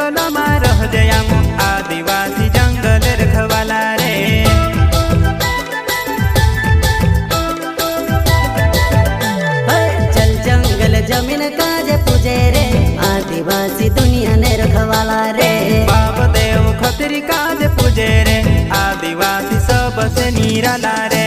जंगल में रह जयाम आदिवासी जंगल रखवाला रे। चल जंगल जमीन काज पूजे रे आदिवासी दुनिया ने रखवाला रे। बाप देव खतरी काज पूजे रे आदिवासी सबसे निराला रे।